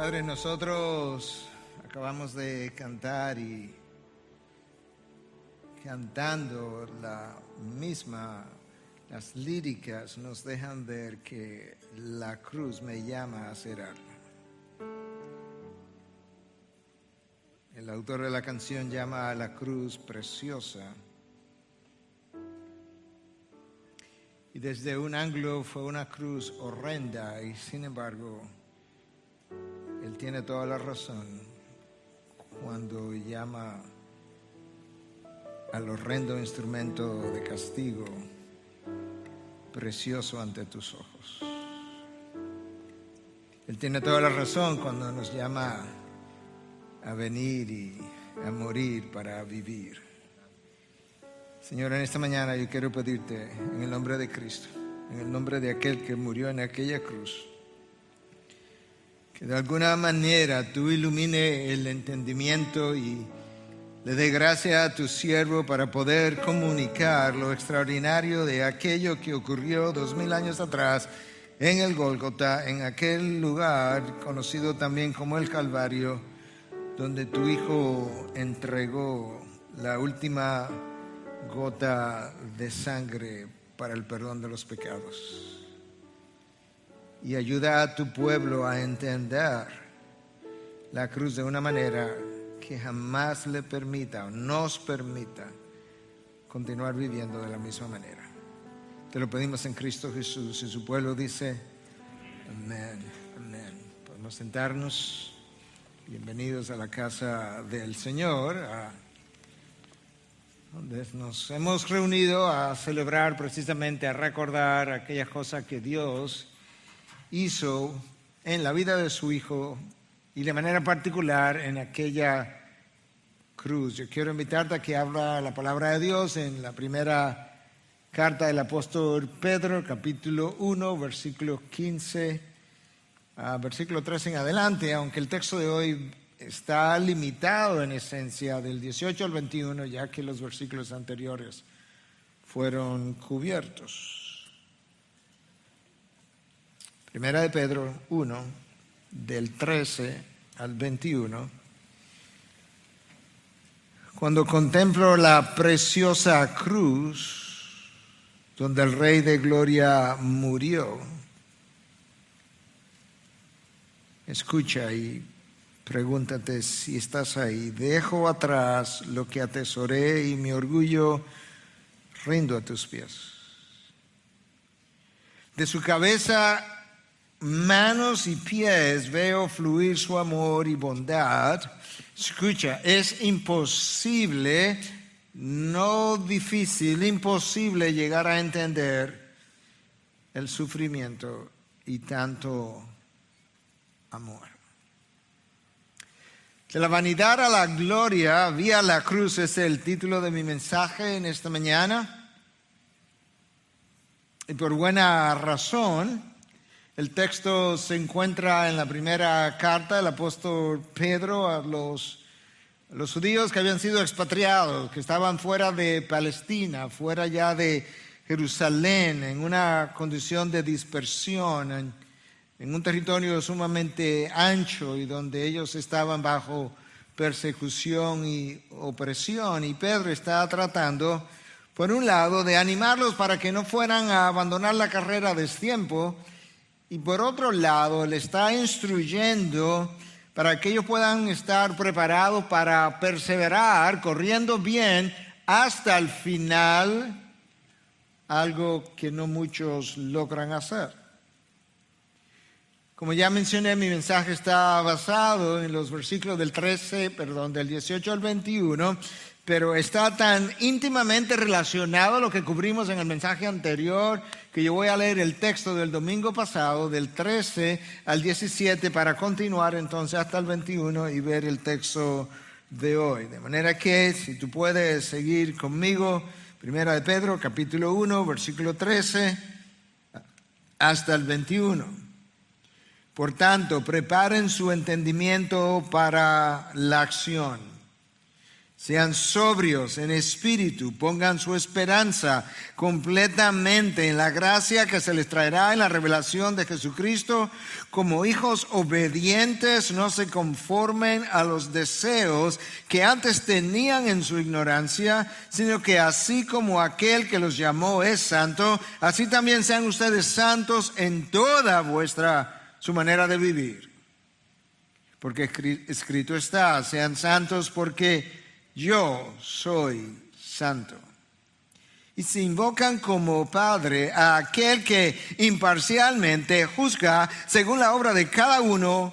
Padre, nosotros acabamos de cantar y cantando las líricas nos dejan ver que la cruz me llama a hacer algo. El autor de la canción llama a la cruz preciosa. Y desde un ángulo fue una cruz horrenda y sin embargo Él tiene toda la razón cuando llama al horrendo instrumento de castigo precioso ante tus ojos. Él tiene toda la razón cuando nos llama a venir y a morir para vivir. Señor, en esta mañana yo quiero pedirte en el nombre de Cristo, en el nombre de aquel que murió en aquella cruz, que de alguna manera tú ilumine el entendimiento y le dé gracia a tu siervo para poder comunicar lo extraordinario de aquello que ocurrió 2000 años atrás en el Gólgota, en aquel lugar conocido también como el Calvario, donde tu Hijo entregó la última gota de sangre para el perdón de los pecados. Y ayuda a tu pueblo a entender la cruz de una manera que jamás le permita o nos permita continuar viviendo de la misma manera. Te lo pedimos en Cristo Jesús y su pueblo dice amén, amén. Podemos sentarnos. Bienvenidos a la casa del Señor, donde nos hemos reunido a celebrar, precisamente a recordar aquellas cosas que Dios hizo en la vida de su Hijo y de manera particular en aquella cruz. Yo quiero invitarte a que abra la palabra de Dios en la primera carta del apóstol Pedro, capítulo 1, versículo 15, versículo 13 en adelante, aunque el texto de hoy está limitado en esencia del 18 al 21, ya que los versículos anteriores fueron cubiertos. Primera de Pedro 1, del 13 al 21. Cuando contemplo la preciosa cruz donde el Rey de Gloria murió, escucha y pregúntate si estás ahí. Dejo atrás lo que atesoré y mi orgullo rindo a tus pies. De su cabeza, manos y pies veo fluir su amor y bondad. Escucha, es imposible, no difícil, imposible llegar a entender el sufrimiento y tanto amor. De la vanidad a la gloria, vía la cruz, es el título de mi mensaje en esta mañana. Y por buena razón. El texto se encuentra en la primera carta del apóstol Pedro a los judíos que habían sido expatriados, que estaban fuera de Palestina, fuera ya de Jerusalén, en una condición de dispersión, en un territorio sumamente ancho y donde ellos estaban bajo persecución y opresión. Y Pedro está tratando, por un lado, de animarlos para que no fueran a abandonar la carrera a destiempo, y por otro lado, le está instruyendo para que ellos puedan estar preparados para perseverar, corriendo bien hasta el final, algo que no muchos logran hacer. Como ya mencioné, mi mensaje está basado en los versículos del 18 al 21, pero está tan íntimamente relacionado a lo que cubrimos en el mensaje anterior que yo voy a leer el texto del domingo pasado, del 13 al 17, para continuar entonces hasta el 21 y ver el texto de hoy. De manera que, si tú puedes seguir conmigo, Primera de Pedro, capítulo 1, versículo 13, hasta el 21. Por tanto, preparen su entendimiento para la acción. Sean sobrios en espíritu, pongan su esperanza completamente en la gracia que se les traerá en la revelación de Jesucristo. Como hijos obedientes, no se conformen a los deseos que antes tenían en su ignorancia, sino que así como aquel que los llamó es santo, así también sean ustedes santos en toda su manera de vivir. Porque escrito está, sean santos porque yo soy santo. Y se invocan como Padre a aquel que imparcialmente juzga según la obra de cada uno.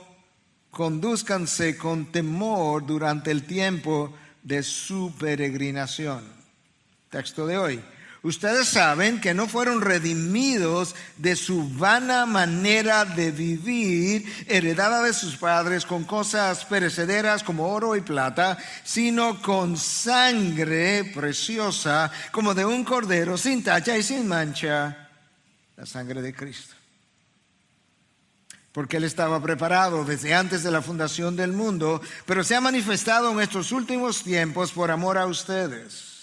Condúzcanse con temor durante el tiempo de su peregrinación. Texto de hoy. Ustedes saben que no fueron redimidos de su vana manera de vivir, heredada de sus padres con cosas perecederas como oro y plata, sino con sangre preciosa como de un cordero sin tacha y sin mancha, la sangre de Cristo. Porque Él estaba preparado desde antes de la fundación del mundo, pero se ha manifestado en estos últimos tiempos por amor a ustedes.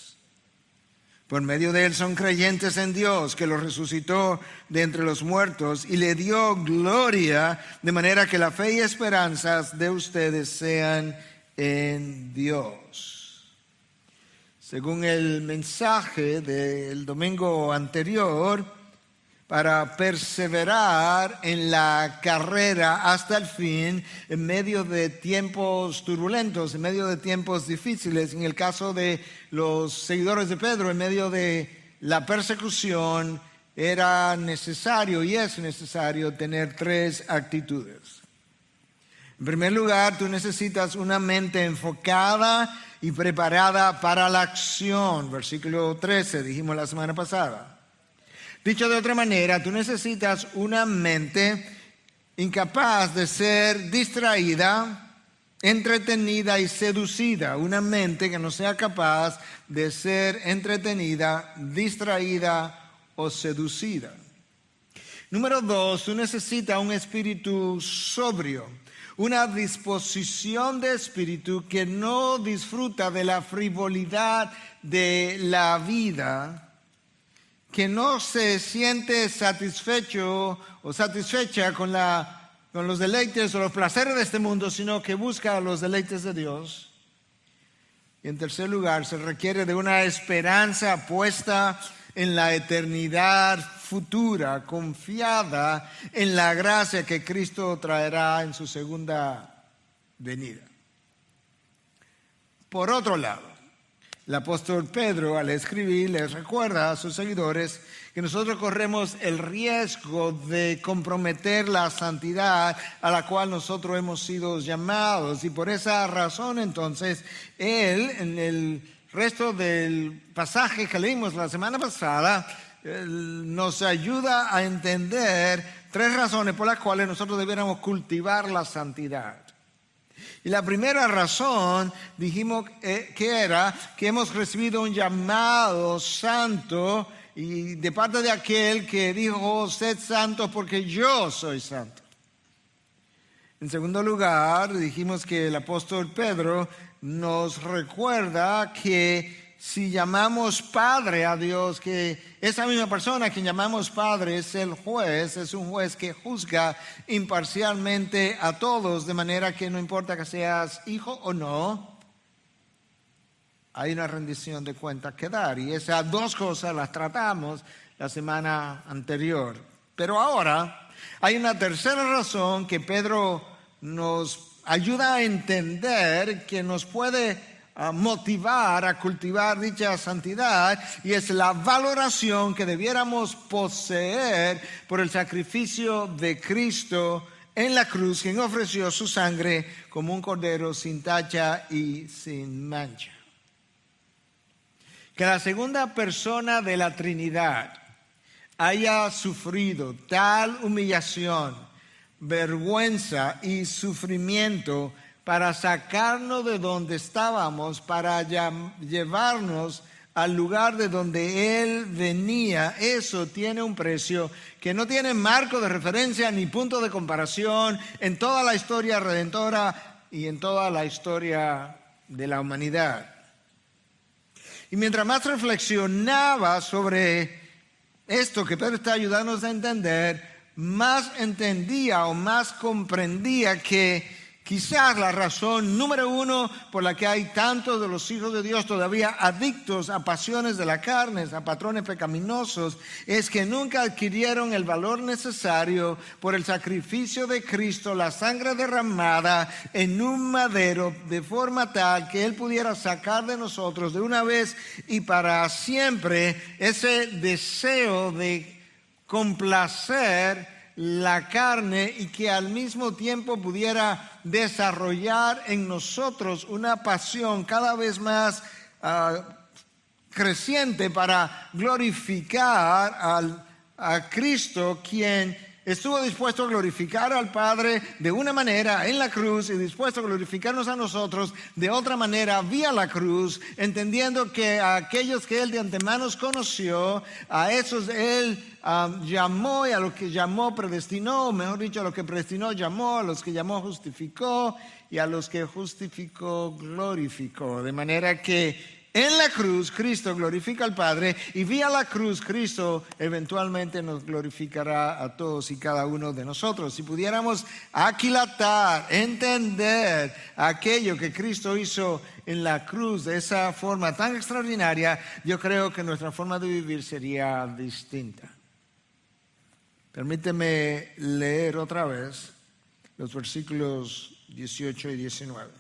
Por medio de Él son creyentes en Dios, que los resucitó de entre los muertos y le dio gloria, de manera que la fe y esperanzas de ustedes sean en Dios. Según el mensaje del domingo anterior, para perseverar en la carrera hasta el fin, en medio de tiempos turbulentos, en medio de tiempos difíciles, en el caso de los seguidores de Pedro, en medio de la persecución, era necesario y es necesario tener tres actitudes. En primer lugar, tú necesitas una mente enfocada y preparada para la acción. Versículo 13, dijimos la semana pasada. Dicho de otra manera, tú necesitas una mente incapaz de ser distraída, entretenida y seducida. Una mente que no sea capaz de ser entretenida, distraída o seducida. Número 2, tú necesitas un espíritu sobrio. Una disposición de espíritu que no disfruta de la frivolidad de la vida, que no se siente satisfecho o satisfecha con los deleites o los placeres de este mundo, sino que busca los deleites de Dios. Y en tercer lugar, se requiere de una esperanza puesta en la eternidad futura, confiada en la gracia que Cristo traerá en su segunda venida. Por otro lado, el apóstol Pedro, al escribir, les recuerda a sus seguidores que nosotros corremos el riesgo de comprometer la santidad a la cual nosotros hemos sido llamados. Y por esa razón, entonces, él, en el resto del pasaje que leímos la semana pasada, nos ayuda a entender tres razones por las cuales nosotros debiéramos cultivar la santidad. Y la primera razón, dijimos que era que hemos recibido un llamado santo y de parte de aquel que dijo, sed santos porque yo soy santo. En segundo lugar, dijimos que el apóstol Pedro nos recuerda que si llamamos Padre a Dios, que esa misma persona que llamamos Padre es el juez, es un juez que juzga imparcialmente a todos, de manera que no importa que seas hijo o no, hay una rendición de cuentas que dar. Y esas dos cosas las tratamos la semana anterior. Pero ahora hay una tercera razón que Pedro nos ayuda a entender, que nos puede a motivar a cultivar dicha santidad, y es la valoración que debiéramos poseer por el sacrificio de Cristo en la cruz, quien ofreció su sangre como un cordero sin tacha y sin mancha. Que la segunda persona de la Trinidad haya sufrido tal humillación, vergüenza y sufrimiento para sacarnos de donde estábamos, para llevarnos al lugar de donde Él venía, eso tiene un precio que no tiene marco de referencia ni punto de comparación en toda la historia redentora y en toda la historia de la humanidad. Y mientras más reflexionaba sobre esto que Pedro está ayudándonos a entender, más entendía o más comprendía que quizás la razón número uno por la que hay tantos de los hijos de Dios todavía adictos a pasiones de la carne, a patrones pecaminosos, es que nunca adquirieron el valor necesario por el sacrificio de Cristo, la sangre derramada en un madero, de forma tal que Él pudiera sacar de nosotros de una vez y para siempre ese deseo de complacer la carne y que al mismo tiempo pudiera desarrollar en nosotros una pasión cada vez más creciente para glorificar a Cristo, quien estuvo dispuesto a glorificar al Padre de una manera en la cruz y dispuesto a glorificarnos a nosotros de otra manera vía la cruz, entendiendo que a aquellos que Él de antemano conoció, a esos Él llamó, y a los que llamó predestinó, mejor dicho, a los que predestinó llamó, a los que llamó justificó, y a los que justificó glorificó. De manera que en la cruz Cristo glorifica al Padre y vía la cruz Cristo eventualmente nos glorificará a todos y cada uno de nosotros. Si pudiéramos aquilatar, entender aquello que Cristo hizo en la cruz de esa forma tan extraordinaria, yo creo que nuestra forma de vivir sería distinta. Permíteme leer otra vez los versículos 18 y 19.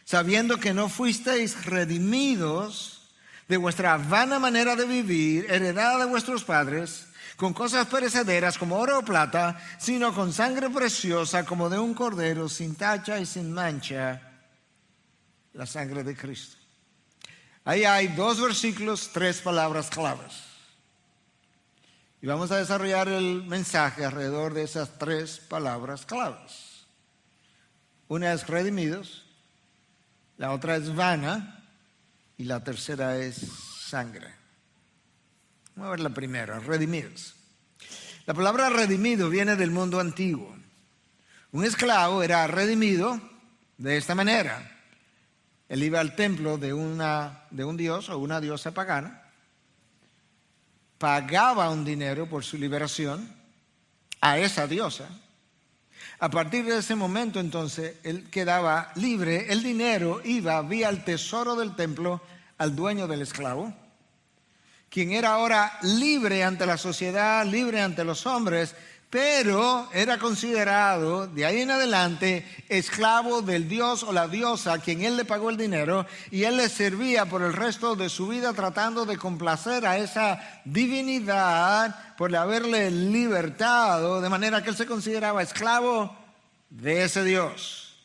Sabiendo que no fuisteis redimidos de vuestra vana manera de vivir, heredada de vuestros padres, con cosas perecederas como oro o plata, sino con sangre preciosa como de un cordero, sin tacha y sin mancha, la sangre de Cristo. Ahí hay 2 versículos, 3 palabras claves. Y vamos a desarrollar el mensaje alrededor de esas 3 palabras claves. Una es redimidos, la otra es vana y la tercera es sangre. Vamos a ver la primera, redimidos. La palabra redimido viene del mundo antiguo. Un esclavo era redimido de esta manera. Él iba al templo de un dios o una diosa pagana, pagaba un dinero por su liberación a esa diosa. A partir de ese momento, entonces, él quedaba libre. El dinero iba vía el tesoro del templo al dueño del esclavo, quien era ahora libre ante la sociedad, libre ante los hombres, pero era considerado de ahí en adelante esclavo del dios o la diosa a quien él le pagó el dinero, y él le servía por el resto de su vida tratando de complacer a esa divinidad por haberle libertado, de manera que él se consideraba esclavo de ese dios.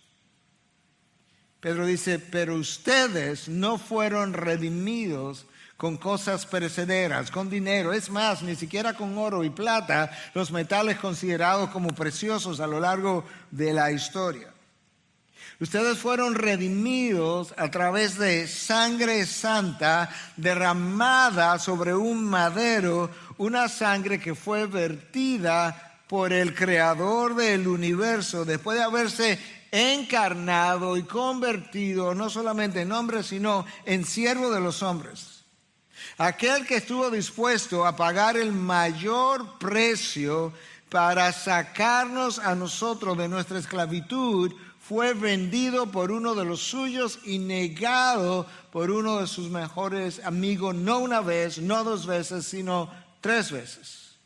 Pedro dice, pero ustedes no fueron redimidos con cosas perecederas, con dinero, es más, ni siquiera con oro y plata, los metales considerados como preciosos a lo largo de la historia. Ustedes fueron redimidos a través de sangre santa derramada sobre un madero, una sangre que fue vertida por el creador del universo después de haberse encarnado y convertido no solamente en hombre, sino en siervo de los hombres. Aquel que estuvo dispuesto a pagar el mayor precio para sacarnos a nosotros de nuestra esclavitud fue vendido por uno de los suyos y negado por uno de sus mejores amigos, no una vez, no 2 veces, sino 3 veces.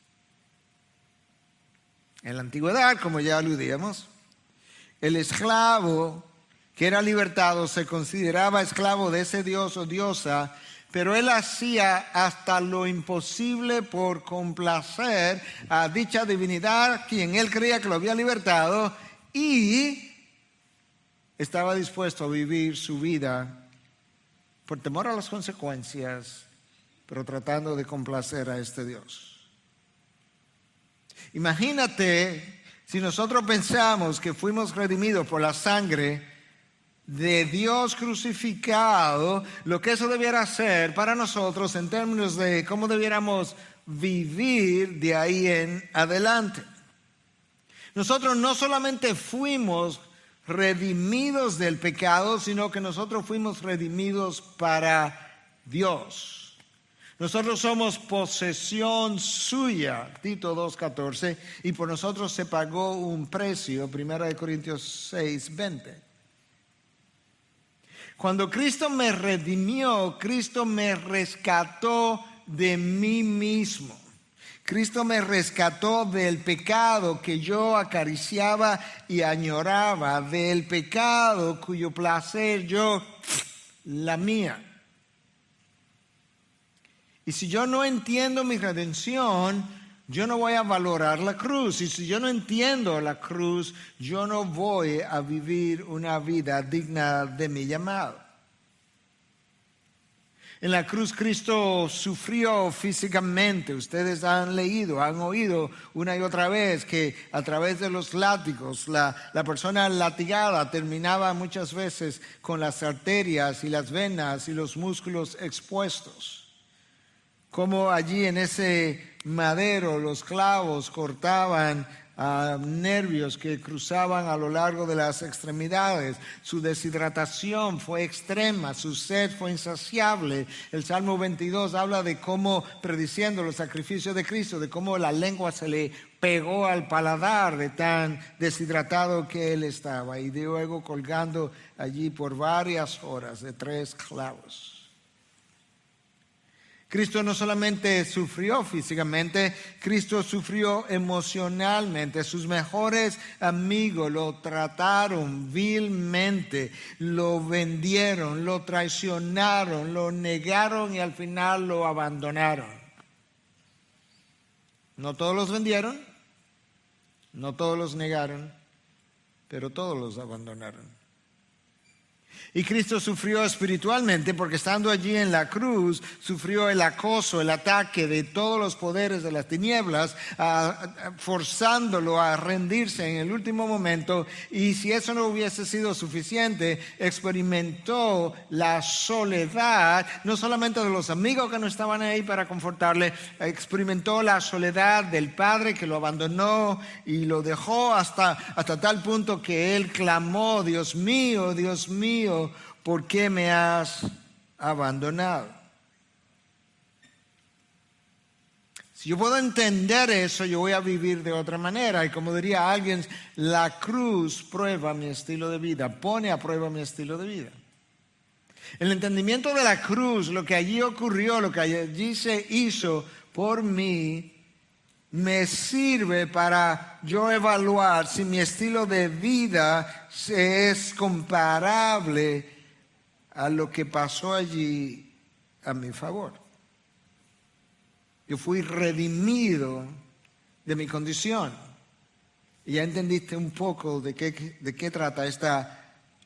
En la antigüedad, como ya aludíamos, el esclavo que era libertado se consideraba esclavo de ese dios o diosa, pero él hacía hasta lo imposible por complacer a dicha divinidad, quien él creía que lo había libertado, y estaba dispuesto a vivir su vida por temor a las consecuencias, pero tratando de complacer a este Dios. Imagínate si nosotros pensamos que fuimos redimidos por la sangre de Dios crucificado, lo que eso debiera ser para nosotros en términos de cómo debiéramos vivir de ahí en adelante. Nosotros no solamente fuimos redimidos del pecado, sino que nosotros fuimos redimidos para Dios. Nosotros somos posesión suya, Tito 2:14, y por nosotros se pagó un precio, 1 Corintios 6:20. Cuando Cristo me redimió, Cristo me rescató de mí mismo. Cristo me rescató del pecado que yo acariciaba y añoraba, del pecado cuyo placer yo lamía. Y si yo no entiendo mi redención, yo no voy a valorar la cruz. Y si yo no entiendo la cruz, yo no voy a vivir una vida digna de mi llamado. En la cruz Cristo sufrió físicamente. Ustedes han leído, han oído una y otra vez que a través de los látigos la persona latigada terminaba muchas veces con las arterias y las venas y los músculos expuestos. Como allí en ese madero los clavos cortaban nervios que cruzaban a lo largo de las extremidades. Su deshidratación fue extrema, su sed fue insaciable. El Salmo 22 habla de cómo, prediciendo los sacrificios de Cristo, de cómo la lengua se le pegó al paladar de tan deshidratado que él estaba, y luego colgando allí por varias horas de 3 clavos. Cristo no solamente sufrió físicamente, Cristo sufrió emocionalmente. Sus mejores amigos lo trataron vilmente, lo vendieron, lo traicionaron, lo negaron y al final lo abandonaron. No todos los vendieron, no todos los negaron, pero todos los abandonaron. Y Cristo sufrió espiritualmente porque estando allí en la cruz, sufrió el acoso, el ataque de todos los poderes de las tinieblas, forzándolo a rendirse en el último momento. Y si eso no hubiese sido suficiente, experimentó la soledad, no solamente de los amigos que no estaban ahí para confortarle, experimentó la soledad del Padre que lo abandonó y lo dejó hasta tal punto que él clamó: Dios mío, ¿por qué me has abandonado? Si yo puedo entender eso, yo voy a vivir de otra manera. Y como diría alguien, la cruz prueba mi estilo de vida, pone a prueba mi estilo de vida. El entendimiento de la cruz, lo que allí ocurrió, lo que allí se hizo por mí, me sirve para yo evaluar si mi estilo de vida es comparable a lo que pasó allí a mi favor. Yo fui redimido de mi condición. Y ya entendiste un poco de qué trata esta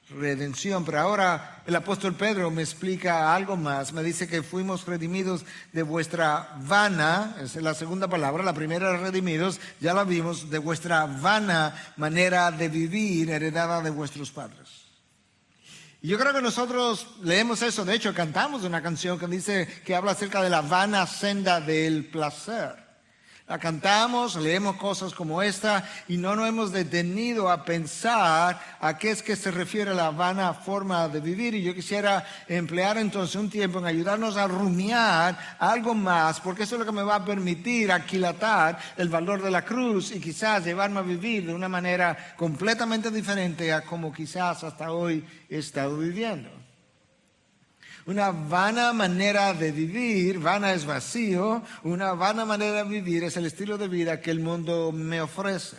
redención. Pero ahora el apóstol Pedro me explica algo más. Me dice que fuimos redimidos de vuestra vana, esa es la segunda palabra. La primera, redimidos, ya la vimos, de vuestra vana manera de vivir heredada de vuestros padres. Y yo creo que nosotros leemos eso. De hecho, cantamos una canción que dice, que habla acerca de la vana senda del placer. La cantamos, leemos cosas como esta y no nos hemos detenido a pensar a qué es que se refiere la vana forma de vivir. Y yo quisiera emplear entonces un tiempo en ayudarnos a rumiar algo más, porque eso es lo que me va a permitir aquilatar el valor de la cruz y quizás llevarme a vivir de una manera completamente diferente a como quizás hasta hoy he estado viviendo. Una vana manera de vivir, vana es vacío, una vana manera de vivir es el estilo de vida que el mundo me ofrece.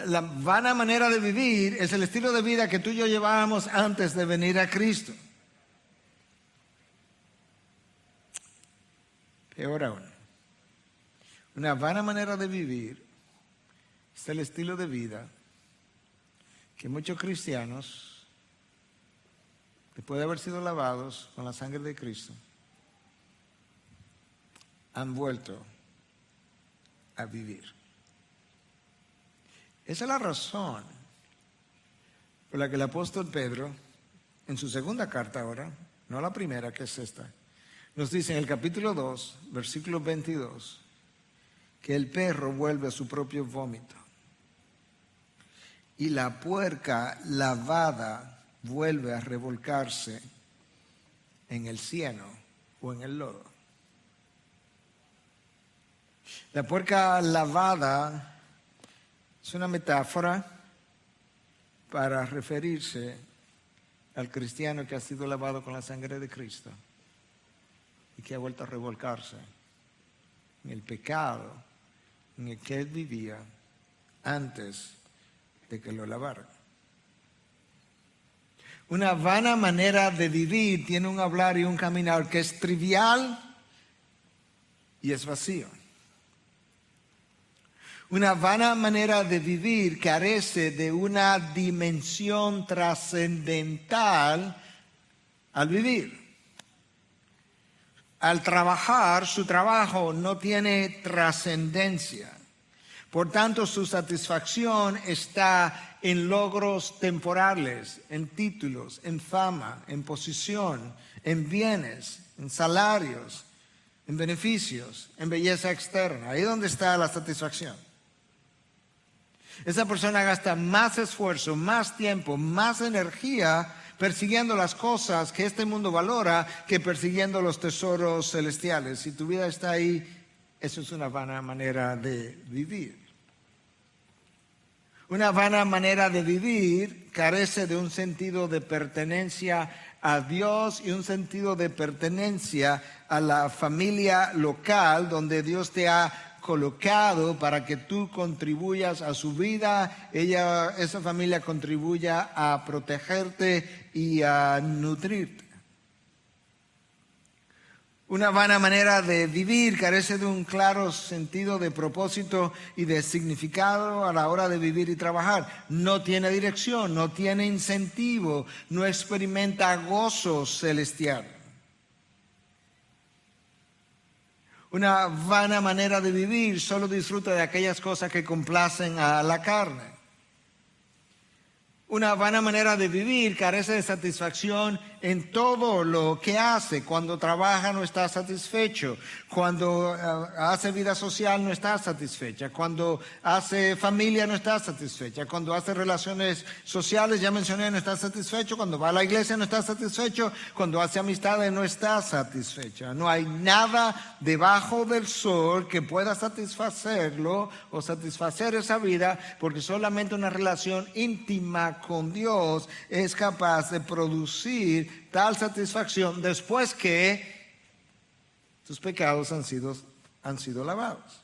La vana manera de vivir es el estilo de vida que tú y yo llevábamos antes de venir a Cristo. Peor aún, una vana manera de vivir es el estilo de vida que muchos cristianos, después de haber sido lavados con la sangre de Cristo, han vuelto a vivir. Esa es la razón por la que el apóstol Pedro, en su segunda carta ahora, no la primera que es esta, nos dice en el capítulo 2, versículo 22, que el perro vuelve a su propio vómito y la puerca lavada vuelve a revolcarse en el cieno o en el lodo. La puerca lavada es una metáfora para referirse al cristiano que ha sido lavado con la sangre de Cristo y que ha vuelto a revolcarse en el pecado en el que él vivía antes de que lo lavaran. Una vana manera de vivir tiene un hablar y un caminar que es trivial y es vacío. Una vana manera de vivir carece de una dimensión trascendental al vivir. Al trabajar, su trabajo no tiene trascendencia. Por tanto, su satisfacción está en logros temporales, en títulos, en fama, en posición, en bienes, en salarios, en beneficios, en belleza externa. Ahí es donde está la satisfacción. Esa persona gasta más esfuerzo, más tiempo, más energía persiguiendo las cosas que este mundo valora que persiguiendo los tesoros celestiales. Si tu vida está ahí, eso es una vana manera de vivir. Una vana manera de vivir carece de un sentido de pertenencia a Dios y un sentido de pertenencia a la familia local donde Dios te ha colocado para que tú contribuyas a su vida, esa familia contribuya a protegerte y a nutrirte. Una vana manera de vivir carece de un claro sentido de propósito y de significado a la hora de vivir y trabajar. No tiene dirección, no tiene incentivo, no experimenta gozo celestial. Una vana manera de vivir solo disfruta de aquellas cosas que complacen a la carne. Una vana manera de vivir carece de satisfacción en todo lo que hace. Cuando trabaja no está satisfecho. Cuando hace vida social no está satisfecha. Cuando hace familia no está satisfecha. Cuando hace relaciones sociales, ya mencioné, no está satisfecho. Cuando va a la iglesia no está satisfecho. Cuando hace amistades no está satisfecha. No hay nada debajo del sol que pueda satisfacerlo o satisfacer esa vida, porque solamente una relación íntima con Dios es capaz de producir tal satisfacción después que tus pecados han sido lavados.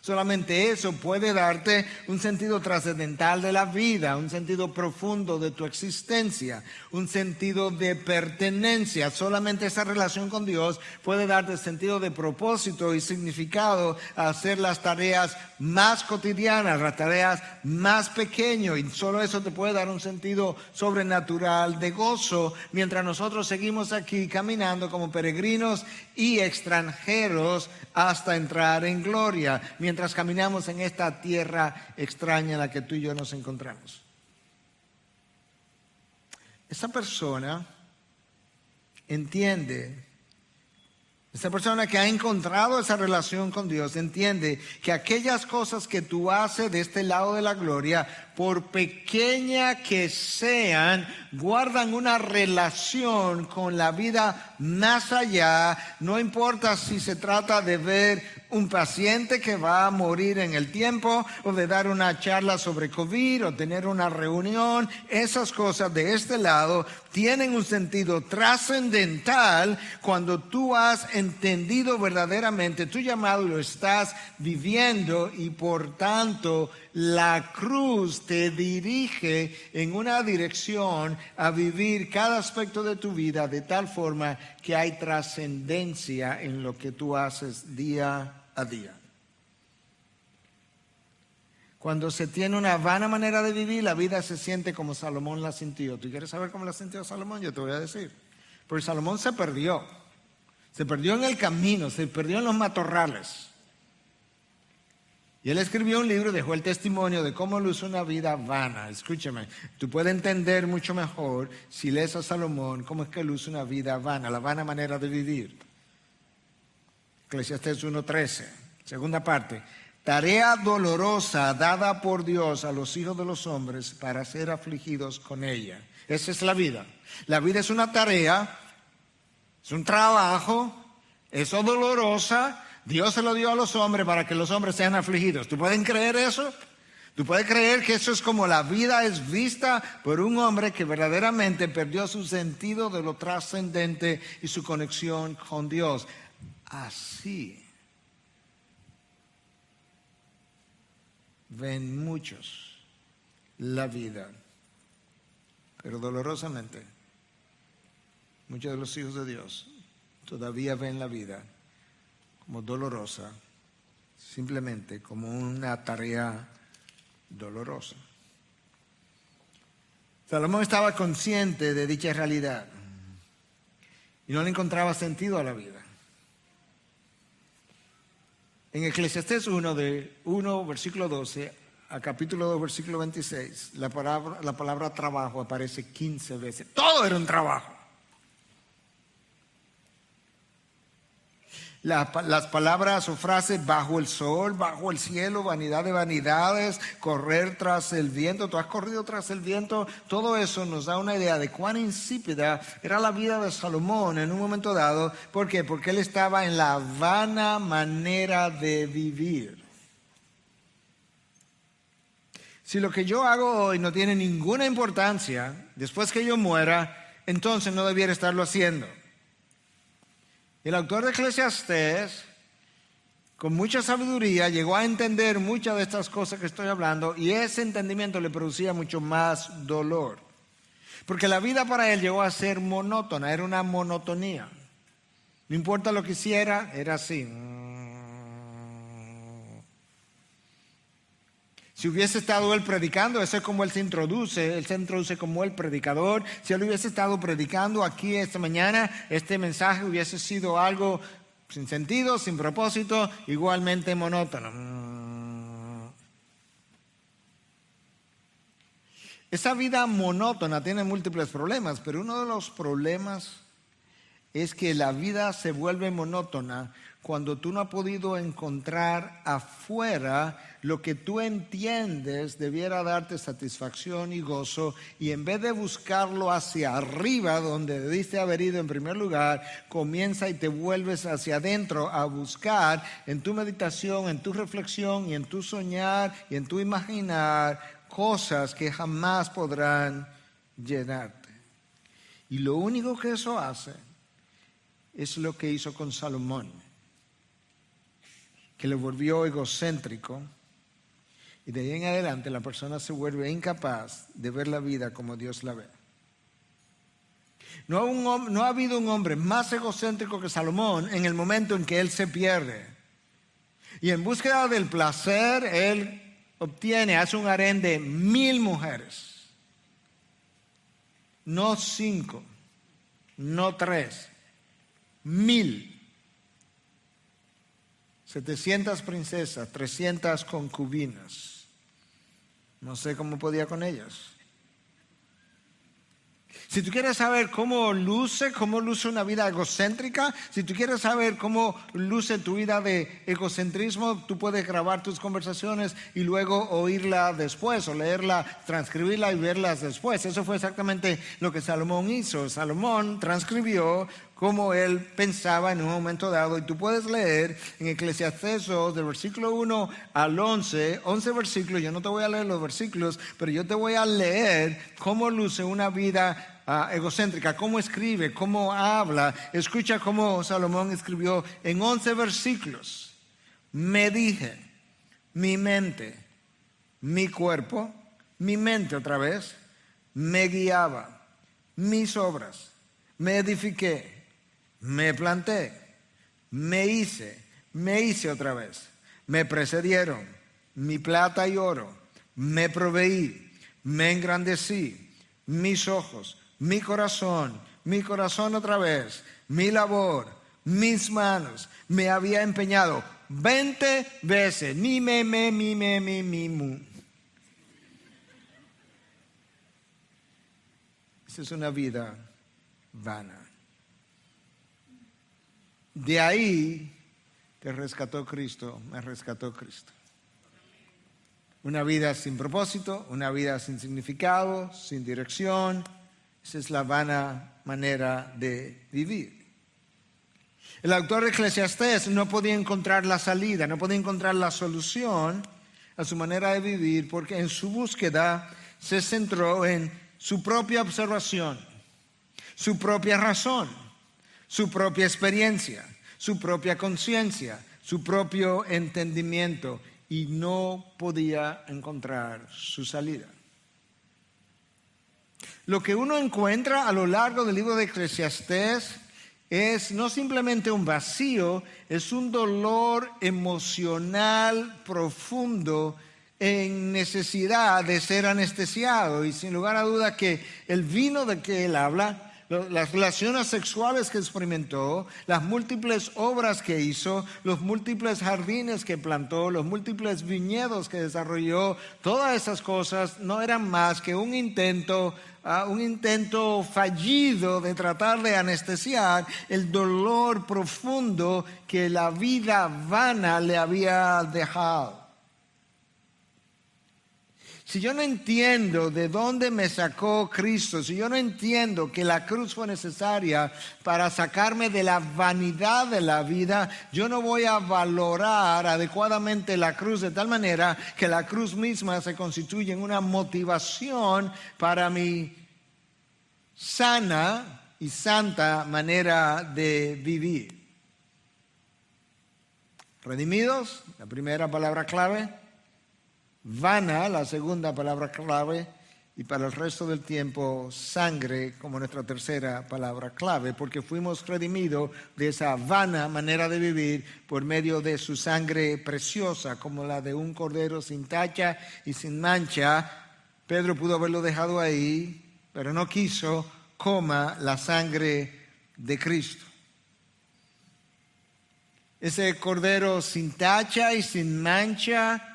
Solamente eso puede darte un sentido trascendental de la vida, un sentido profundo de tu existencia, un sentido de pertenencia. Solamente esa relación con Dios puede darte sentido de propósito y significado a hacer las tareas más cotidianas, las tareas más pequeñas, y solo eso te puede dar un sentido sobrenatural de gozo mientras nosotros seguimos aquí caminando como peregrinos y extranjeros hasta entrar en gloria, mientras caminamos en esta tierra extraña en la que tú y yo nos encontramos. Esa persona entiende, esa persona que ha encontrado esa relación con Dios, entiende que aquellas cosas que tú haces de este lado de la gloria, por pequeña que sean, guardan una relación con la vida más allá. No importa si se trata de ver un paciente que va a morir en el tiempo, o de dar una charla sobre COVID, o tener una reunión. Esas cosas de este lado tienen un sentido trascendental cuando tú has entendido verdaderamente tu llamado y lo estás viviendo, y por tanto la cruz te dirige en una dirección a vivir cada aspecto de tu vida de tal forma que hay trascendencia en lo que tú haces día a día. Cuando se tiene una vana manera de vivir, la vida se siente como Salomón la sintió. ¿Tú quieres saber cómo la sintió Salomón? Yo te voy a decir. Porque Salomón se perdió. Se perdió en el camino, se perdió en los matorrales. Y él escribió un libro, dejó el testimonio de cómo luce una vida vana. Escúchame, tú puedes entender mucho mejor si lees a Salomón cómo es que luce una vida vana, la vana manera de vivir. Eclesiastés 1:13, segunda parte. Tarea dolorosa dada por Dios a los hijos de los hombres para ser afligidos con ella. Esa es la vida. La vida es una tarea Es un trabajo, es dolorosa. Dios se lo dio a los hombres para que los hombres sean afligidos. ¿Tú puedes creer eso? ¿Tú puedes creer que eso es como la vida es vista por un hombre que verdaderamente perdió su sentido de lo trascendente y su conexión con Dios? Así ven muchos la vida, pero dolorosamente muchos de los hijos de Dios todavía ven la vida como dolorosa, simplemente como una tarea dolorosa. Salomón estaba consciente de dicha realidad y no le encontraba sentido a la vida. En Eclesiastés 1, versículo 12, a capítulo 2, versículo 26, la palabra trabajo aparece 15 veces. Todo era un trabajo. Las palabras o frases bajo el sol, bajo el cielo, vanidad de vanidades, correr tras el viento, tú has corrido tras el viento, todo eso nos da una idea de cuán insípida era la vida de Salomón en un momento dado. ¿Por qué? Porque él estaba en la vana manera de vivir. Si lo que yo hago hoy no tiene ninguna importancia, después que yo muera, entonces no debiera estarlo haciendo. El autor de Eclesiastés, con mucha sabiduría, llegó a entender muchas de estas cosas que estoy hablando, y ese entendimiento le producía mucho más dolor. Porque la vida para él llegó a ser monótona, era una monotonía. No importa lo que hiciera, era así. Si hubiese estado él predicando, eso es como él se introduce como el predicador. Si él hubiese estado predicando aquí esta mañana, este mensaje hubiese sido algo sin sentido, sin propósito, igualmente monótono. Esa vida monótona tiene múltiples problemas, pero uno de los problemas es que la vida se vuelve monótona cuando tú no has podido encontrar afuera lo que tú entiendes debiera darte satisfacción y gozo, y en vez de buscarlo hacia arriba, donde debiste haber ido en primer lugar, comienza y te vuelves hacia adentro a buscar en tu meditación, en tu reflexión y en tu soñar y en tu imaginar cosas que jamás podrán llenarte. Y lo único que eso hace es lo que hizo con Salomón, que le volvió egocéntrico, y de ahí en adelante la persona se vuelve incapaz de ver la vida como Dios la ve. No ha habido un hombre más egocéntrico que Salomón en el momento en que él se pierde. Y en búsqueda del placer, él hace un harén de 1000 mujeres. No 5, no 3, 1000. 700 princesas, 300 concubinas. No sé cómo podía con ellas. Si tú quieres saber cómo luce una vida egocéntrica, si tú quieres saber cómo luce tu vida de egocentrismo, tú puedes grabar tus conversaciones y luego oírla después, o leerla, transcribirla y verlas después. Eso fue exactamente lo que Salomón hizo. Salomón transcribió cómo él pensaba en un momento dado, y tú puedes leer en Eclesiastés 2, del versículo 1 al 11 versículos. Yo no te voy a leer los versículos, pero yo te voy a leer cómo luce una vida egocéntrica, cómo escribe, cómo habla. Escucha cómo Salomón escribió en 11 versículos. Me dije, mi mente, mi cuerpo, mi mente otra vez, me guiaba, mis obras, me edifiqué, me planté, me hice otra vez, me precedieron, mi plata y oro, me proveí, me engrandecí, mis ojos, mi corazón otra vez, mi labor, mis manos, me había empeñado 20 veces, mi, mu. Esa es una vida vana. De ahí te rescató Cristo, me rescató Cristo. Una vida sin propósito, una vida sin significado, sin dirección. Esa es la vana manera de vivir. El autor de Eclesiastés no podía encontrar la salida, no podía encontrar la solución a su manera de vivir, porque en su búsqueda se centró en su propia observación, su propia razón, su propia experiencia, su propia conciencia, su propio entendimiento, y no podía encontrar su salida. Lo que uno encuentra a lo largo del libro de Eclesiastés es no simplemente un vacío, es un dolor emocional profundo en necesidad de ser anestesiado. Y sin lugar a duda que el vino de que él habla, las relaciones sexuales que experimentó, las múltiples obras que hizo, los múltiples jardines que plantó, los múltiples viñedos que desarrolló, todas esas cosas no eran más que un intento fallido de tratar de anestesiar el dolor profundo que la vida vana le había dejado. Si yo no entiendo de dónde me sacó Cristo, si yo no entiendo que la cruz fue necesaria para sacarme de la vanidad de la vida, yo no voy a valorar adecuadamente la cruz, de tal manera que la cruz misma se constituye en una motivación para mi sana y santa manera de vivir. Redimidos, la primera palabra clave. Vana, la segunda palabra clave, y para el resto del tiempo, sangre como nuestra tercera palabra clave, porque fuimos redimidos de esa vana manera de vivir por medio de su sangre preciosa, como la de un cordero sin tacha y sin mancha. Pedro pudo haberlo dejado ahí, pero no quiso, la sangre de Cristo. Ese cordero sin tacha y sin mancha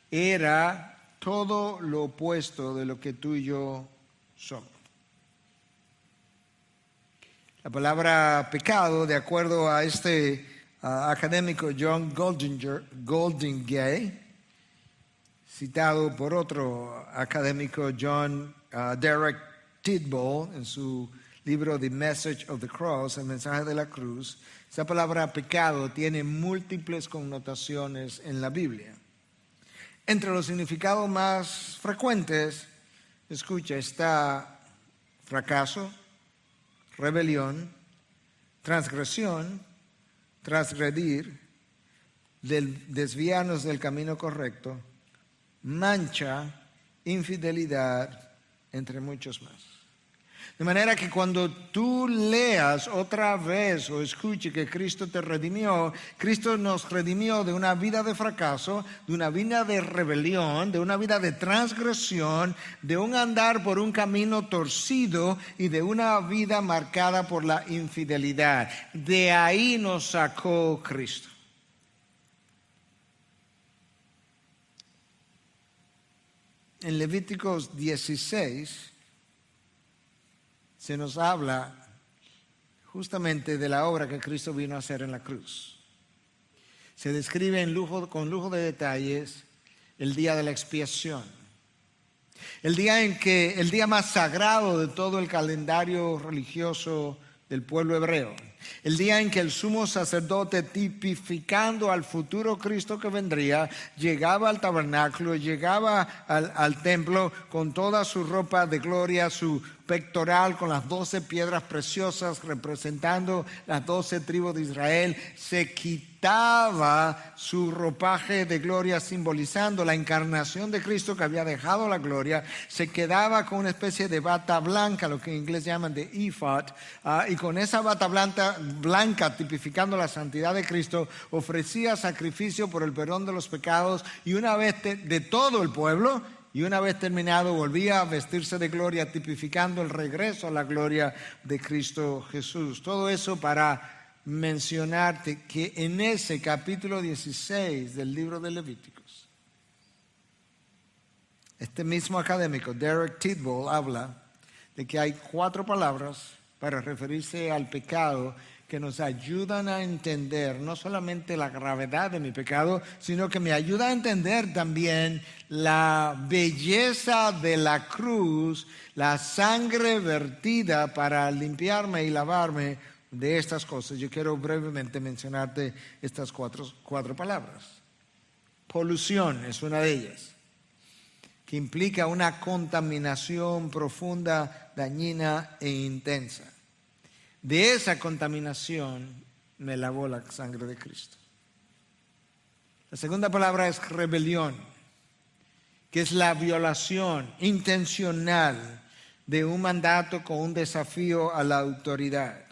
era todo lo opuesto de lo que tú y yo somos. La palabra pecado, de acuerdo a este académico John Goldingay, citado por otro académico Derek Tidball en su libro The Message of the Cross, el mensaje de la cruz, esa palabra pecado tiene múltiples connotaciones en la Biblia. Entre los significados más frecuentes, escucha, está fracaso, rebelión, transgresión, transgredir, desviarnos del camino correcto, mancha, infidelidad, entre muchos más. De manera que cuando tú leas otra vez o escuche que Cristo te redimió, Cristo nos redimió de una vida de fracaso, de una vida de rebelión, de una vida de transgresión, de un andar por un camino torcido y de una vida marcada por la infidelidad. De ahí nos sacó Cristo. En Levíticos 16 se nos habla justamente de la obra que Cristo vino a hacer en la cruz. Se describe con lujo de detalles el día de la expiación. El día más sagrado de todo el calendario religioso del pueblo hebreo. El día en que el sumo sacerdote, tipificando al futuro Cristo que vendría, llegaba al tabernáculo, llegaba al templo con toda su ropa de gloria, su pectoral con las 12 piedras preciosas representando las 12 tribus de Israel, se quitaba su ropaje de gloria simbolizando la encarnación de Cristo que había dejado la gloria, se quedaba con una especie de bata blanca, lo que en inglés llaman de ephod, y con esa bata blanca tipificando la santidad de Cristo, ofrecía sacrificio por el perdón de los pecados y una vez de todo el pueblo. Y una vez terminado, volvía a vestirse de gloria, tipificando el regreso a la gloria de Cristo Jesús. Todo eso para mencionarte que en ese capítulo 16 del libro de Levíticos, este mismo académico, Derek Tidball, habla de que hay 4 palabras para referirse al pecado que nos ayudan a entender no solamente la gravedad de mi pecado, sino que me ayuda a entender también la belleza de la cruz, la sangre vertida para limpiarme y lavarme de estas cosas, yo quiero brevemente mencionarte estas cuatro palabras. Polución es una de ellas, que implica una contaminación profunda, dañina e intensa. De esa contaminación me lavó la sangre de Cristo. La segunda palabra es rebelión, que es la violación intencional de un mandato con un desafío a la autoridad.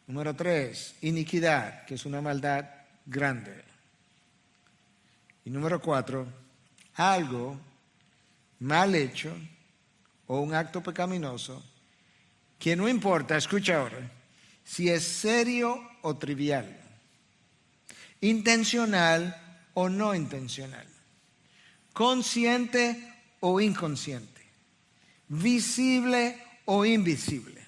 Número 3, iniquidad, que es una maldad grande. Y número 4, algo mal hecho o un acto pecaminoso que no importa, escucha ahora, si es serio o trivial, intencional o no intencional, consciente o inconsciente, visible o invisible,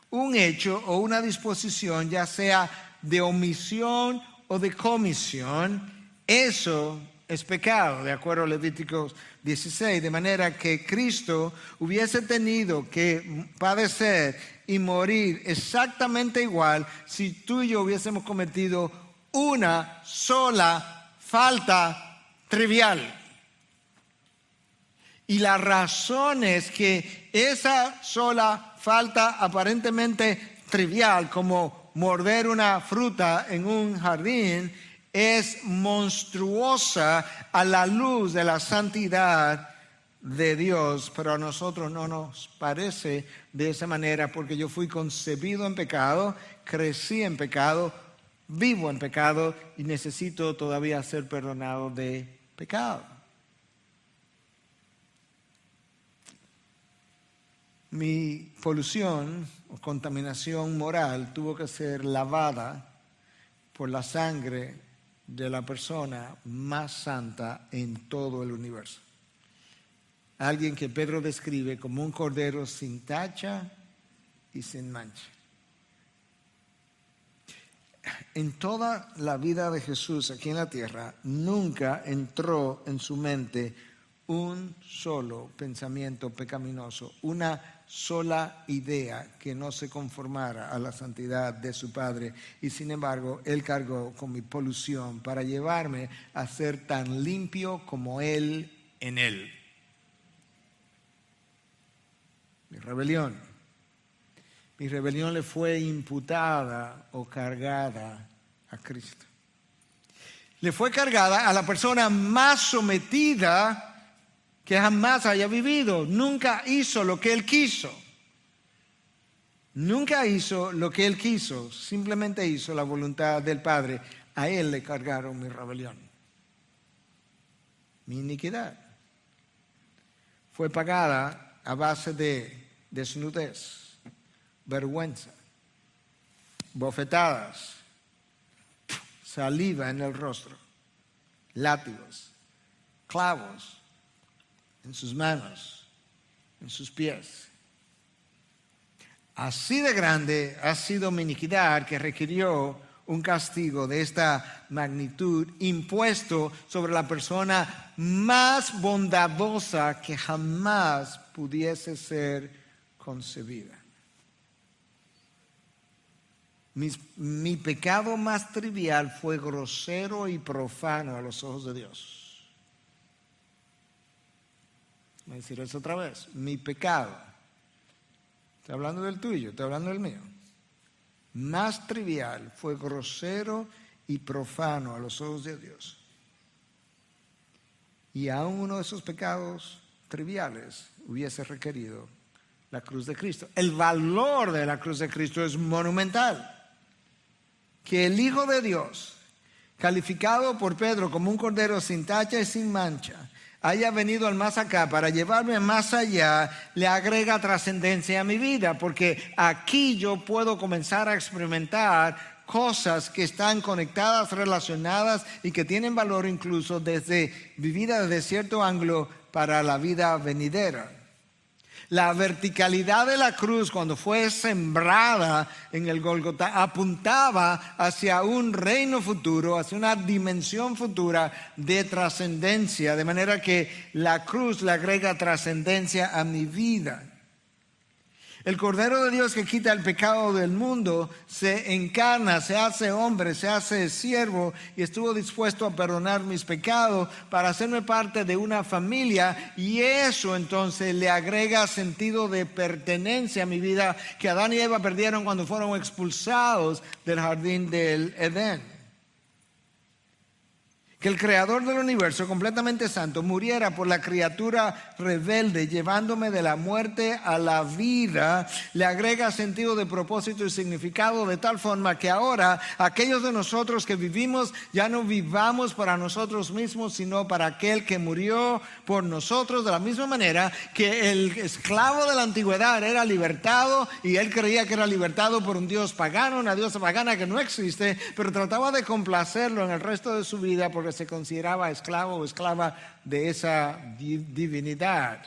un hecho o una disposición, ya sea de omisión o de comisión, eso es pecado, de acuerdo a Levíticos 16, de manera que Cristo hubiese tenido que padecer y morir exactamente igual si tú y yo hubiésemos cometido una sola falta trivial. Y la razón es que esa sola falta aparentemente trivial, como morder una fruta en un jardín, es monstruosa a la luz de la santidad de Dios, pero a nosotros no nos parece de esa manera, porque yo fui concebido en pecado, crecí en pecado, vivo en pecado y necesito todavía ser perdonado de pecado. Mi polución o contaminación moral tuvo que ser lavada por la sangre de la persona más santa en todo el universo. Alguien que Pedro describe como un cordero sin tacha y sin mancha. En toda la vida de Jesús aquí en la tierra, nunca entró en su mente un solo pensamiento pecaminoso, una sola idea que no se conformara a la santidad de su Padre. Y sin embargo, Él cargó con mi polución para llevarme a ser tan limpio como Él en Él. Mi rebelión le fue imputada o cargada a Cristo. Le fue cargada a la persona más sometida que jamás haya vivido. Nunca hizo lo que Él quiso. Nunca hizo lo que Él quiso. Simplemente hizo la voluntad del Padre. A Él le cargaron mi rebelión. Mi iniquidad fue pagada a base de desnudez, vergüenza, bofetadas, saliva en el rostro, látigos, clavos en sus manos, en sus pies. Así de grande ha sido mi iniquidad que requirió un castigo de esta magnitud impuesto sobre la persona más bondadosa que jamás pudiese ser concebida. Mi pecado más trivial fue grosero y profano a los ojos de Dios. Voy a decir eso otra vez. Mi pecado, estoy hablando del tuyo, estoy hablando del mío, más trivial fue grosero y profano a los ojos de Dios. Y aún uno de esos pecados triviales hubiese requerido la cruz de Cristo. El valor de la cruz de Cristo es monumental. Que el Hijo de Dios, calificado por Pedro como un cordero sin tacha y sin mancha, haya venido al más acá para llevarme más allá, le agrega trascendencia a mi vida, porque aquí yo puedo comenzar a experimentar cosas que están conectadas, relacionadas y que tienen valor incluso vividas desde cierto ángulo para la vida venidera. La verticalidad de la cruz, cuando fue sembrada en el Gólgota, apuntaba hacia un reino futuro, hacia una dimensión futura de trascendencia, de manera que la cruz le agrega trascendencia a mi vida. El Cordero de Dios que quita el pecado del mundo se encarna, se hace hombre, se hace siervo y estuvo dispuesto a perdonar mis pecados para hacerme parte de una familia, y eso entonces le agrega sentido de pertenencia a mi vida que Adán y Eva perdieron cuando fueron expulsados del jardín del Edén. Que el creador del universo, completamente santo, muriera por la criatura rebelde, llevándome de la muerte a la vida, le agrega sentido de propósito y significado, de tal forma que ahora aquellos de nosotros que vivimos ya no vivamos para nosotros mismos, sino para aquel que murió por nosotros, de la misma manera que el esclavo de la antigüedad era libertado y él creía que era libertado por un dios pagano, una diosa pagana que no existe, pero trataba de complacerlo en el resto de su vida porque se consideraba esclavo o esclava de esa divinidad.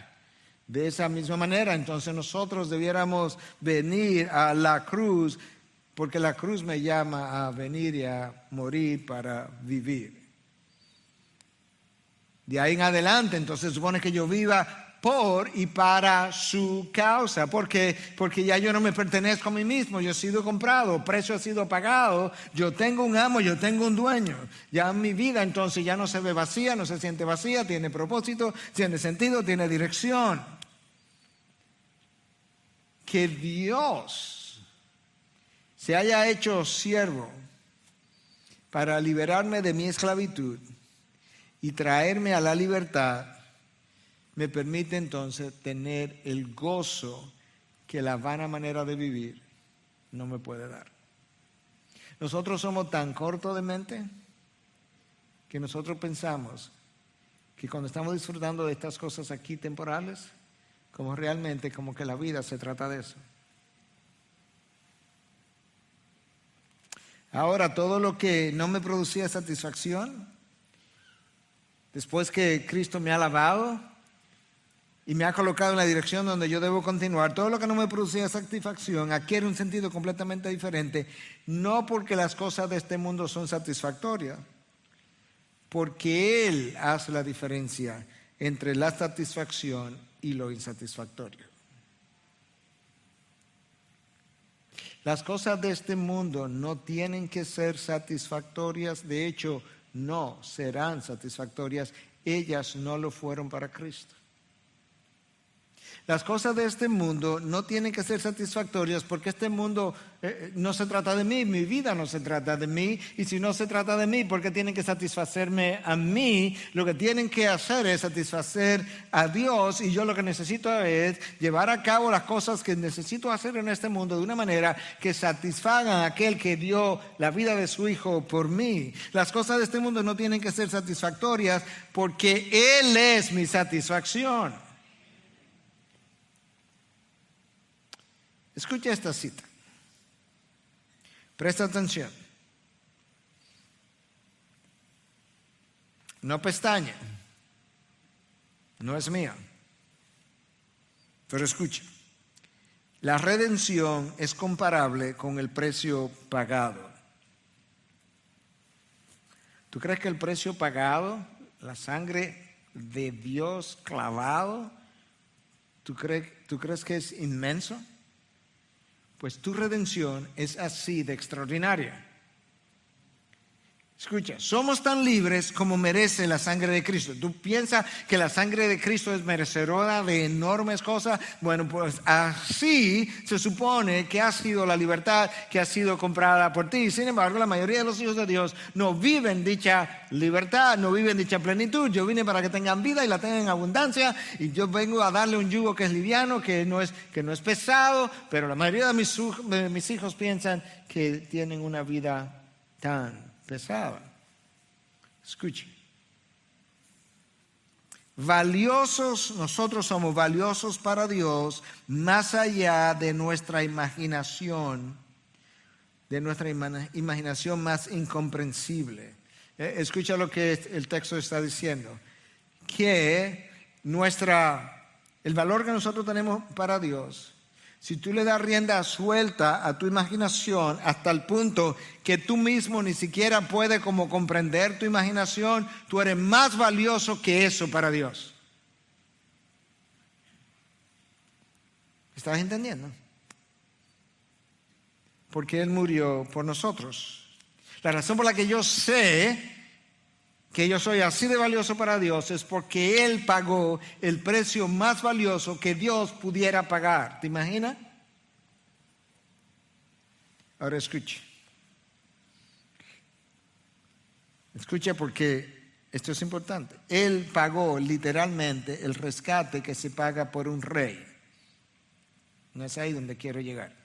De esa misma manera, entonces nosotros debiéramos venir a la cruz, porque la cruz me llama a venir y a morir para vivir. De ahí en adelante, entonces supone que yo viva por y para su causa, porque ya yo no me pertenezco a mí mismo, yo he sido comprado, precio ha sido pagado, yo tengo un amo, yo tengo un dueño. Ya mi vida entonces ya no se ve vacía, no se siente vacía, tiene propósito, tiene sentido, tiene dirección. Que Dios se haya hecho siervo para liberarme de mi esclavitud y traerme a la libertad, me permite entonces tener el gozo que la vana manera de vivir no me puede dar. Nosotros somos tan cortos de mente que nosotros pensamos que cuando estamos disfrutando de estas cosas aquí temporales, como realmente como que la vida se trata de eso. Ahora, todo lo que no me producía satisfacción, después que Cristo me ha lavado y me ha colocado en la dirección donde yo debo continuar, todo lo que no me producía satisfacción adquiere un sentido completamente diferente, no porque las cosas de este mundo son satisfactorias, porque Él hace la diferencia entre la satisfacción y lo insatisfactorio. Las cosas de este mundo no tienen que ser satisfactorias, de hecho no serán satisfactorias, ellas no lo fueron para Cristo. Las cosas de este mundo no tienen que ser satisfactorias porque este mundo no se trata de mí, mi vida no se trata de mí, y si no se trata de mí, ¿por qué tienen que satisfacerme a mí? Lo que tienen que hacer es satisfacer a Dios, y yo lo que necesito es llevar a cabo las cosas que necesito hacer en este mundo de una manera que satisfagan a aquel que dio la vida de su Hijo por mí. Las cosas de este mundo no tienen que ser satisfactorias porque Él es mi satisfacción. Escucha esta cita. Presta atención. No pestaña. No es mía. Pero escucha. La redención es comparable con el precio pagado. ¿Tú crees que el precio pagado, la sangre de Dios clavado, ¿tú crees que es inmenso? Pues tu redención es así de extraordinaria. Escucha, somos tan libres como merece la sangre de Cristo. ¿Tú piensas que la sangre de Cristo es merecedora de enormes cosas? Bueno, pues así se supone que ha sido la libertad que ha sido comprada por ti. Sin embargo, la mayoría de los hijos de Dios no viven dicha libertad, no viven dicha plenitud. Yo vine para que tengan vida y la tengan en abundancia, y yo vengo a darle un yugo que es liviano, que no es pesado, pero la mayoría de mis hijos piensan que tienen una vida tan pesada. Escuche. Valiosos, nosotros somos valiosos para Dios más allá de nuestra imaginación, más incomprensible. Escucha lo que el texto está diciendo, que el valor que nosotros tenemos para Dios, si tú le das rienda suelta a tu imaginación hasta el punto que tú mismo ni siquiera puedes como comprender tu imaginación, tú eres más valioso que eso para Dios. ¿Estás entendiendo? porque Él murió por nosotros. La razón por la que yo sé que yo soy así de valioso para Dios es porque Él pagó el precio más valioso que Dios pudiera pagar. ¿Te imaginas? Ahora escuche. Escucha porque esto es importante. Él pagó literalmente el rescate que se paga por un rey. No es ahí donde quiero llegar.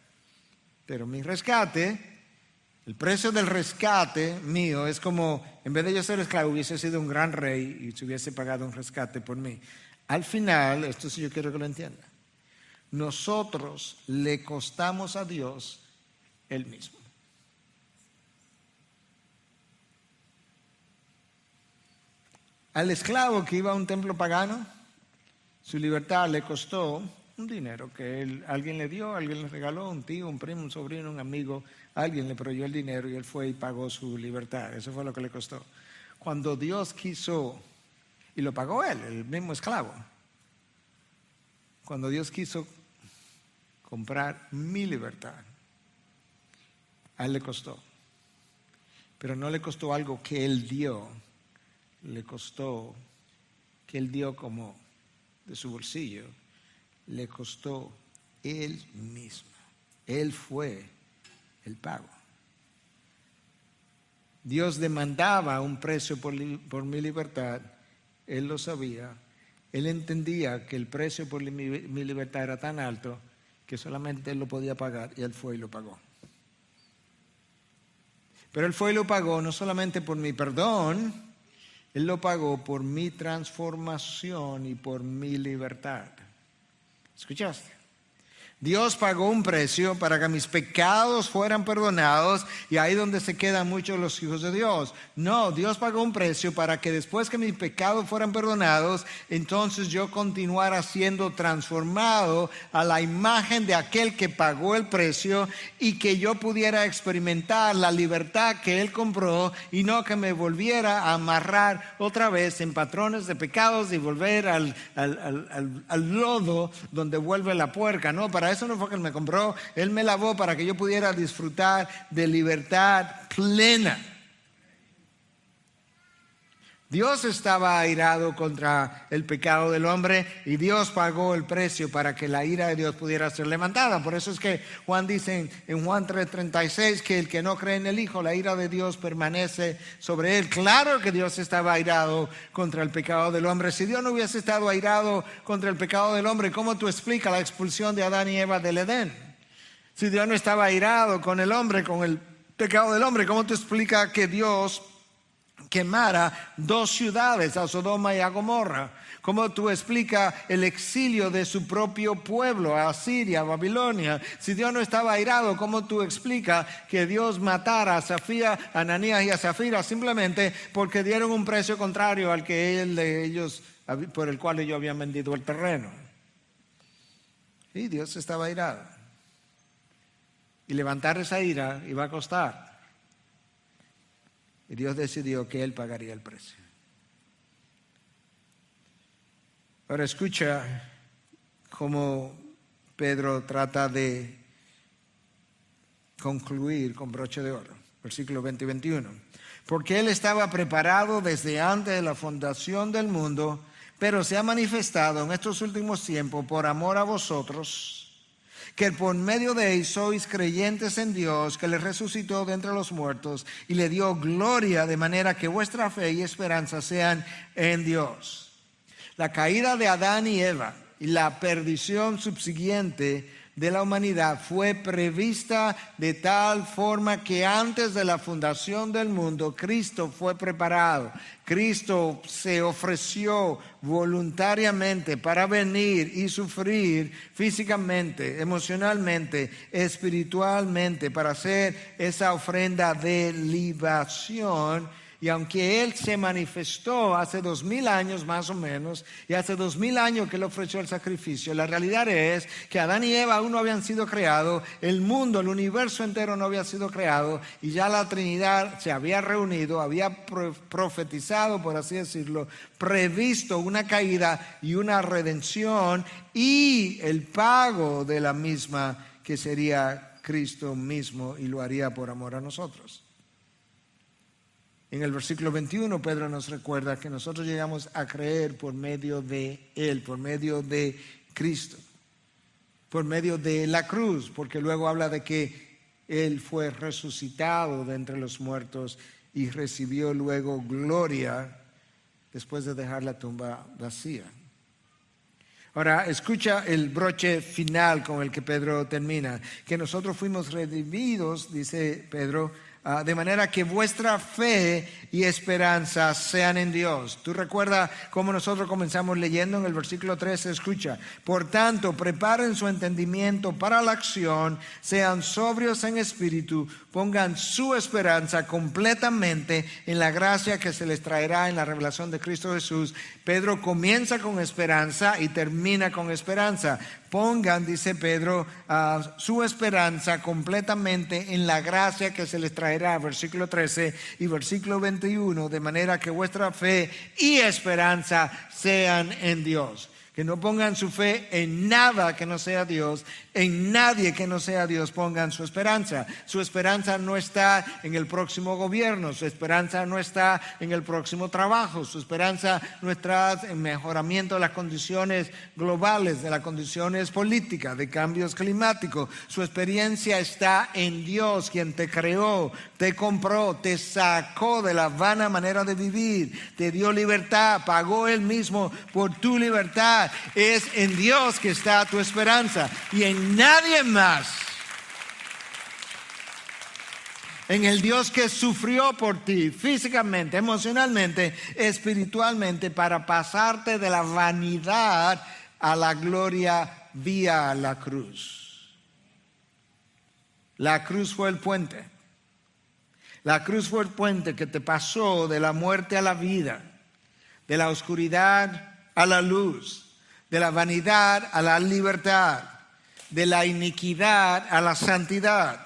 Pero mi rescate, el precio del rescate mío es como, en vez de yo ser esclavo, hubiese sido un gran rey y se hubiese pagado un rescate por mí. Al final, esto sí yo quiero que lo entienda, nosotros le costamos a Dios Él mismo. Al esclavo que iba a un templo pagano, su libertad le costó un dinero que alguien le dio, alguien le regaló, un tío, un primo, un sobrino, un amigo, alguien le proveyó el dinero y él fue y pagó su libertad. Eso fue lo que le costó. Cuando Dios quiso, y lo pagó él, el mismo esclavo, cuando Dios quiso comprar mi libertad, a él le costó. Pero no le costó algo que él dio, le costó que él dio como de su bolsillo, le costó él mismo. Él fue el pago. Dios demandaba un precio por mi libertad, Él lo sabía. Él entendía que el precio por mi libertad era tan alto que solamente Él lo podía pagar y Él fue y lo pagó. Pero Él fue y lo pagó no solamente por mi perdón, Él lo pagó por mi transformación y por mi libertad. ¿Escuchaste? Dios pagó un precio para que mis pecados fueran perdonados y ahí donde se quedan muchos los hijos de Dios. No, Dios pagó un precio para que después que mis pecados fueran perdonados, entonces yo continuara siendo transformado a la imagen de aquel que pagó el precio y que yo pudiera experimentar la libertad que Él compró y no que me volviera a amarrar otra vez en patrones de pecados y volver al lodo donde vuelve la puerca. No, para eso no fue que Él me compró, Él me lavó para que yo pudiera disfrutar de libertad plena. Dios estaba airado contra el pecado del hombre y Dios pagó el precio para que la ira de Dios pudiera ser levantada. Por eso es que Juan dice en Juan 3:36 que el que no cree en el Hijo, la ira de Dios permanece sobre él. Claro que Dios estaba airado contra el pecado del hombre. Si Dios no hubiese estado airado contra el pecado del hombre, ¿cómo tú explicas la expulsión de Adán y Eva del Edén? Si Dios no estaba airado con el hombre, con el pecado del hombre, ¿cómo tú explicas que Dios quemara 2 ciudades, a Sodoma y a Gomorra? ¿Cómo tú explicas el exilio de su propio pueblo a Asiria, a Babilonia? Si Dios no estaba airado, ¿cómo tú explicas que Dios matara a Safía, a Ananías y a Zafira simplemente porque dieron un precio contrario al que ellos, por el cual ellos habían vendido el terreno? Y Dios estaba airado. Y levantar esa ira iba a costar. Y Dios decidió que Él pagaría el precio. Ahora escucha cómo Pedro trata de concluir con broche de oro. Versículos 20 y 21. Porque Él estaba preparado desde antes de la fundación del mundo, pero se ha manifestado en estos últimos tiempos por amor a vosotros, que por medio de él sois creyentes en Dios, que le resucitó de entre los muertos y le dio gloria, de manera que vuestra fe y esperanza sean en Dios. La caída de Adán y Eva y la perdición subsiguiente de la humanidad fue prevista de tal forma que antes de la fundación del mundo Cristo fue preparado. Cristo se ofreció voluntariamente para venir y sufrir físicamente, emocionalmente, espiritualmente, para hacer esa ofrenda de libación. Y aunque Él se manifestó hace 2000 años más o menos, y hace 2000 años que Él ofreció el sacrificio, la realidad es que Adán y Eva aún no habían sido creados, el mundo, el universo entero no había sido creado, y ya la Trinidad se había reunido, había profetizado, por así decirlo, previsto una caída y una redención, y el pago de la misma, que sería Cristo mismo y lo haría por amor a nosotros. En el versículo 21, Pedro nos recuerda que nosotros llegamos a creer por medio de Él, por medio de Cristo, por medio de la cruz, porque luego habla de que Él fue resucitado de entre los muertos y recibió luego gloria después de dejar la tumba vacía. Ahora, escucha el broche final con el que Pedro termina, que nosotros fuimos redimidos, dice Pedro, de manera que vuestra fe y esperanza sean en Dios. Tú recuerdas cómo nosotros comenzamos leyendo en el versículo 13, escucha: por tanto, preparen su entendimiento para la acción, sean sobrios en espíritu, pongan su esperanza completamente en la gracia que se les traerá en la revelación de Cristo Jesús. Pedro comienza con esperanza y termina con esperanza. Pongan, dice Pedro, su esperanza completamente en la gracia que se les traerá, versículo 13 y versículo 21, de manera que vuestra fe y esperanza sean en Dios. Que no pongan su fe en nada que no sea Dios, en nadie que no sea Dios pongan su esperanza. Su esperanza no está en el próximo gobierno, su esperanza no está en el próximo trabajo, su esperanza no está en mejoramiento de las condiciones globales, de las condiciones políticas, de cambios climáticos. Su experiencia está en Dios, quien te creó, te compró, te sacó de la vana manera de vivir, te dio libertad, pagó Él mismo por tu libertad. Es en Dios que está tu esperanza y en nadie más. En el Dios que sufrió por ti físicamente, emocionalmente, espiritualmente, para pasarte de la vanidad a la gloria vía la cruz. La cruz fue el puente. La cruz fue el puente que te pasó de la muerte a la vida, de la oscuridad a la luz, de la vanidad a la libertad, de la iniquidad a la santidad,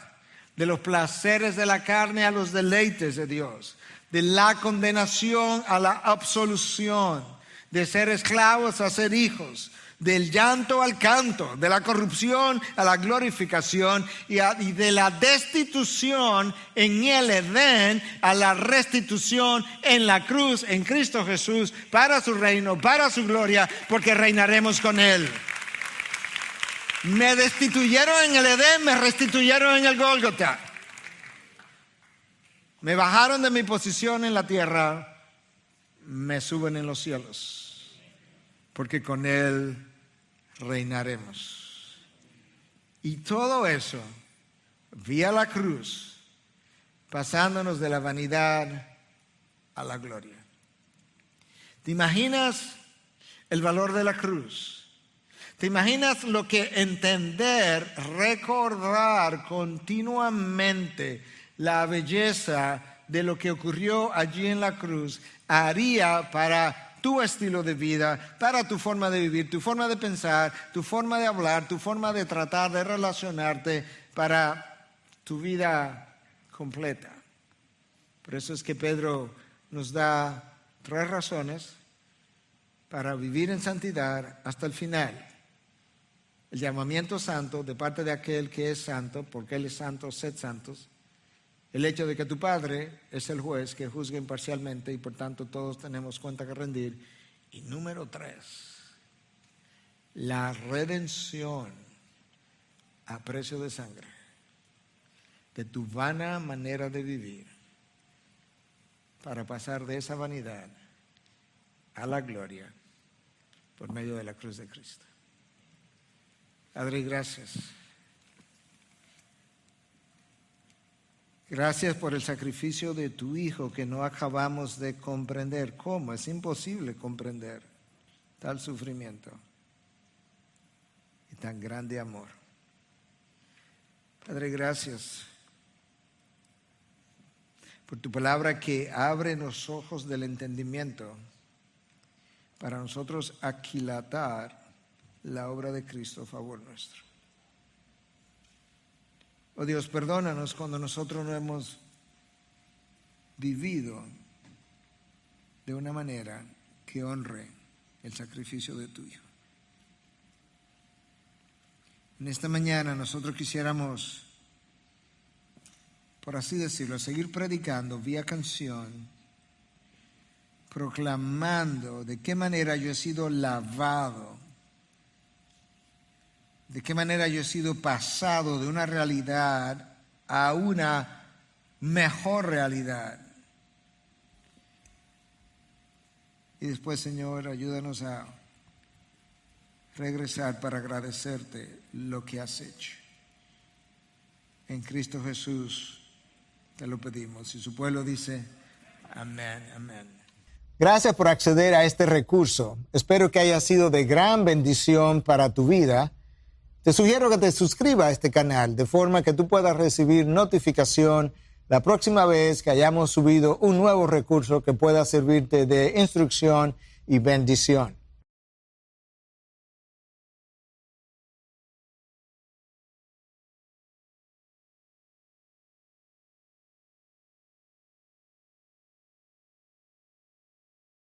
de los placeres de la carne a los deleites de Dios, de la condenación a la absolución, de ser esclavos a ser hijos, del llanto al canto, de la corrupción a la glorificación y de la destitución en el Edén a la restitución en la cruz, en Cristo Jesús, para su reino, para su gloria, porque reinaremos con Él. Me destituyeron en el Edén, me restituyeron en el Gólgota. Me bajaron de mi posición en la tierra, me suben en los cielos, porque con Él reinaremos. Y todo eso vía la cruz, pasándonos de la vanidad a la gloria. ¿Te imaginas el valor de la cruz? ¿Te imaginas lo que entender, recordar continuamente la belleza de lo que ocurrió allí en la cruz haría para tu estilo de vida, para tu forma de vivir, tu forma de pensar, tu forma de hablar, tu forma de tratar, de relacionarte, para tu vida completa? Por eso es que Pedro nos da 3 razones para vivir en santidad hasta el final. El llamamiento santo de parte de aquel que es santo, porque Él es santo, sed santos. El hecho de que tu Padre es el juez que juzga imparcialmente y por tanto todos tenemos cuenta que rendir. Y número 3, la redención a precio de sangre de tu vana manera de vivir para pasar de esa vanidad a la gloria por medio de la cruz de Cristo. Padre, gracias. Gracias por el sacrificio de tu Hijo que no acabamos de comprender. ¿Cómo? Es imposible comprender tal sufrimiento y tan grande amor. Padre, gracias por tu palabra que abre los ojos del entendimiento para nosotros aquilatar la obra de Cristo a favor nuestro. Oh Dios, perdónanos cuando nosotros no hemos vivido de una manera que honre el sacrificio de tu Hijo. En esta mañana nosotros quisiéramos por así decirlo, seguir predicando vía canción, proclamando de qué manera yo he sido lavado, de qué manera yo he sido pasado de una realidad a una mejor realidad. Y después, Señor, ayúdanos a regresar para agradecerte lo que has hecho. En Cristo Jesús te lo pedimos. Y su pueblo dice, amén, amén. Gracias por acceder a este recurso. Espero que haya sido de gran bendición para tu vida. Te sugiero que te suscribas a este canal de forma que tú puedas recibir notificación la próxima vez que hayamos subido un nuevo recurso que pueda servirte de instrucción y bendición.